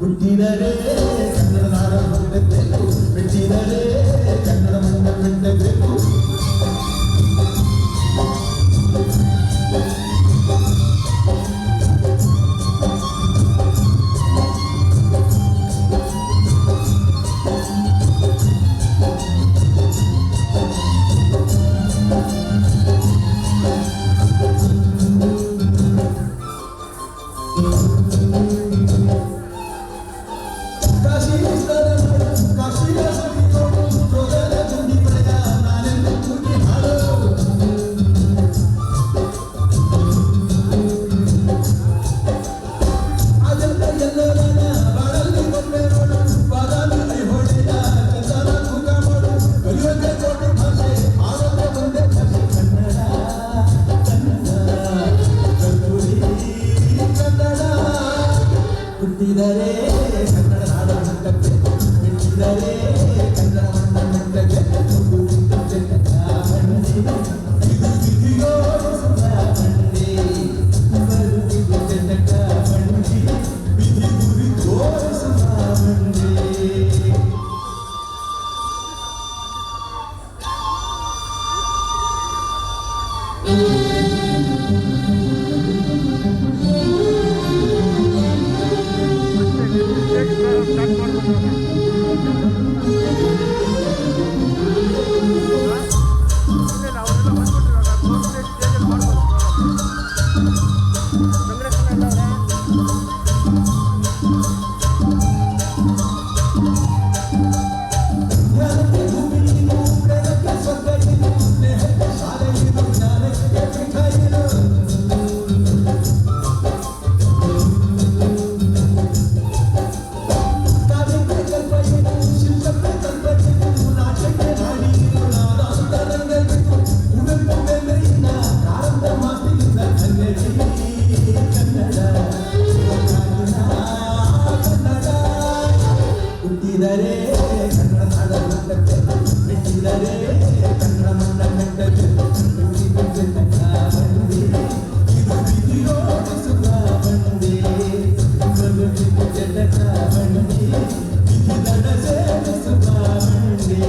ಹುಟ್ಟಿದರೆ ಕನ್ನಡ ನಾಡ ಹುಟ್ಟಬೇಕು, ಬಿಟ್ಟಿದರೆ ಕನ್ನಡ ಮಣ್ಣ ಬಿಟ್ಟಬೇಕು. ಹುಟ್ಟಿದರೆ ಕನ್ನಡ ನಾಡ ಹುಟ್ಟಬೇಕು, ಬಿಟ್ಟಿದರೆ ಕನ್ನಡ ಮಣ್ಣ ಬಿಟ್ಟಬೇಕು. ಇದು ವಿಧಿಯೋ ಸುಖ ಬಂಡಿ, ಬರುತ್ತಿದೆ ಜನಕ ಬಂಡಿ, ವಿಧಿ ಗುರಿ ತೋರಿಸುವ ಬಂಡಿ. ಹುಟ್ಟಿದರೆ ಕನ್ನಡ ನಾಡ ಹುಟ್ಟಬೇಕು, ಬಿಟ್ಟಿದರೆ ಕನ್ನಡ ಮಣ್ಣ ಬಿಟ್ಟಬೇಕು. ಇದು ವಿಧಿಯೋ ಸುಖ ಬಂಡಿ, ಬರುತ್ತಿದೆ ಜನಕ ಬಂಡಿ, ವಿಧಿ ನಡೆಸೇ ಸುಖ ಬಂಡಿ.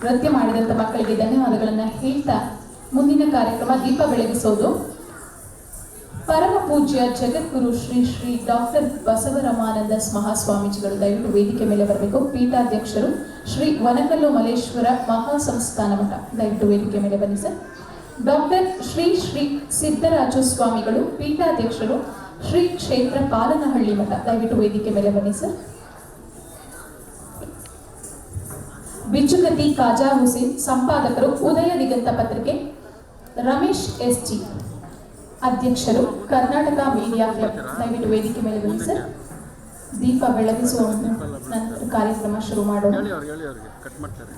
ನೃತ್ಯ ಮಾಡಿದಂಥ ಮಕ್ಕಳಿಗೆ ಧನ್ಯವಾದಗಳನ್ನು ಹೇಳ್ತಾ ಮುಂದಿನ ಕಾರ್ಯಕ್ರಮ ದೀಪ ಬೆಳಗಿಸೋದು. ಪರಮ ಪೂಜ್ಯ ಜಗದ್ಗುರು ಶ್ರೀ ಶ್ರೀ ಡಾಕ್ಟರ್ ಬಸವರಮಾನಂದ ಮಹಾಸ್ವಾಮೀಜಿಗಳು ದಯವಿಟ್ಟು ವೇದಿಕೆ ಮೇಲೆ ಬರಬೇಕು. ಪೀಠಾಧ್ಯಕ್ಷರು ಶ್ರೀ ವನಕಲ್ಲು ಮಲೇಶ್ವರ ಮಹಾಸಂಸ್ಥಾನ ಮಠ ದಯವಿಟ್ಟು ವೇದಿಕೆ ಮೇಲೆ ಬನ್ನಿ ಸರ್. ಡಾಕ್ಟರ್ ಶ್ರೀ ಶ್ರೀ ಸಿದ್ದರಾಜು ಸ್ವಾಮಿಗಳು ಪೀಠಾಧ್ಯಕ್ಷರು ಶ್ರೀ ಕ್ಷೇತ್ರ ಪಾಲನಹಳ್ಳಿ ಮಠ ದಯವಿಟ್ಟು ವೇದಿಕೆ ಮೇಲೆ ಬನ್ನಿ ಸರ್. ಬಿಚ್ಚುಗತ್ತಿ ಖಾಜಾ ಹುಸೇನ್ ಸಂಪಾದಕರು ಉದಯ ದಿಗಂತ ಪತ್ರಿಕೆ, ರಮೇಶ್ ಎಸ್ ಜಿ ಅಧ್ಯಕ್ಷರು ಕರ್ನಾಟಕ ಮೀಡಿಯಾ ಕ್ಲಬ್ ದಯವಿಟ್ಟು ವೇದಿಕೆ ಮೇಲೆ ಬನ್ನಿ ಸರ್. ದೀಪ ಬೆಳಗಿಸುವ ನಂತರ ಕಾರ್ಯಕ್ರಮ ಶುರು ಮಾಡೋಣ. ಹೇಳಿ ಅವ್ರಿಗೆ ಕಟ್ ಮಾಡ್ತಾರೆ.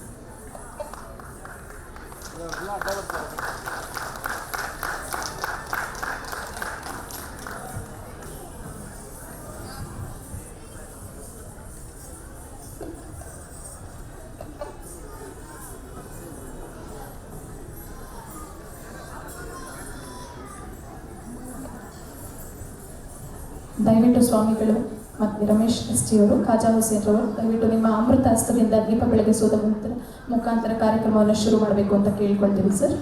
ದಯವಿಟ್ಟು ಸ್ವಾಮಿಗಳು ಮತ್ತು ರಮೇಶ್ ಎಸ್ಟಿಯವರು, ಖಾಜಾ ಹುಸೇನ್ ಅವರು ದಯವಿಟ್ಟು ನಿಮ್ಮ ಅಮೃತ ಹಸ್ತದಿಂದ ದೀಪ ಬೆಳಗಿಸುವುದರ ಮುಖಾಂತರ ಕಾರ್ಯಕ್ರಮವನ್ನು ಶುರು ಮಾಡಬೇಕು ಅಂತ ಕೇಳ್ಕೊಳ್ತೀವಿ ಸರ್.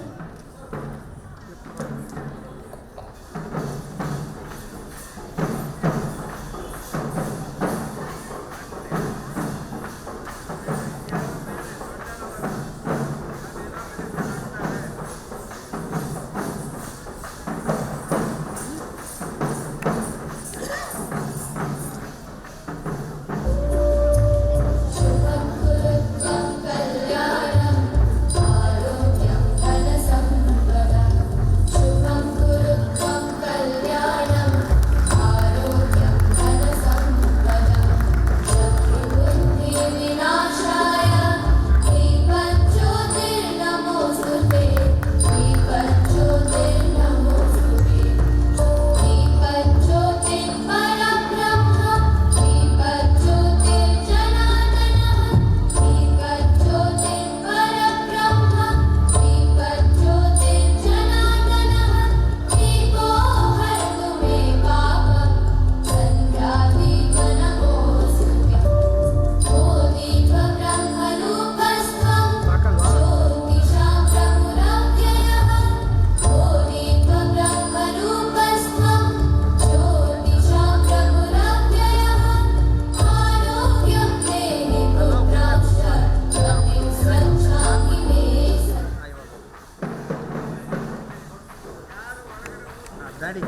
ಗಾಡಿ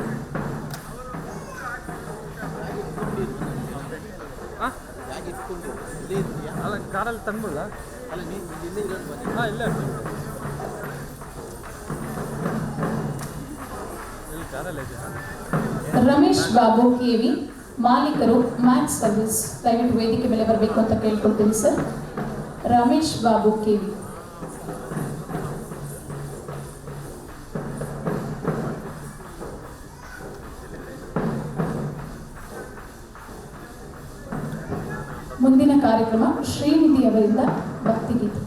ಅಲ್ಲ ಕಾರಲ್ಲಿ ತಂದ್ಬಿಡ ಅಲ್ಲ ಹಾಂ ಇಲ್ಲೇ ಇಲ್ಲಿ ಕಾರಲ್ಲಿ ಇದೆ. ರಮೇಶ್ ಬಾಬು ಕೆವಿ, ಮಾಲೀಕರು ಮ್ಯಾಕ್ಸ್ ಸರ್ವಿಸ್, ದಯವಿಟ್ಟು ವೇದಿಕೆ ಮೇಲೆ ಬರಬೇಕು ಅಂತ ಕೇಳ್ಕೊಳ್ತೀವಿ ಸರ್. ರಮೇಶ್ ಬಾಬು ಕೆವಿ. ಮುಂದಿನ ಕಾರ್ಯಕ್ರಮ ಶ್ರೀನಿಧಿ ಅವರಿಂದ ಭಕ್ತಿಗೀತೆ.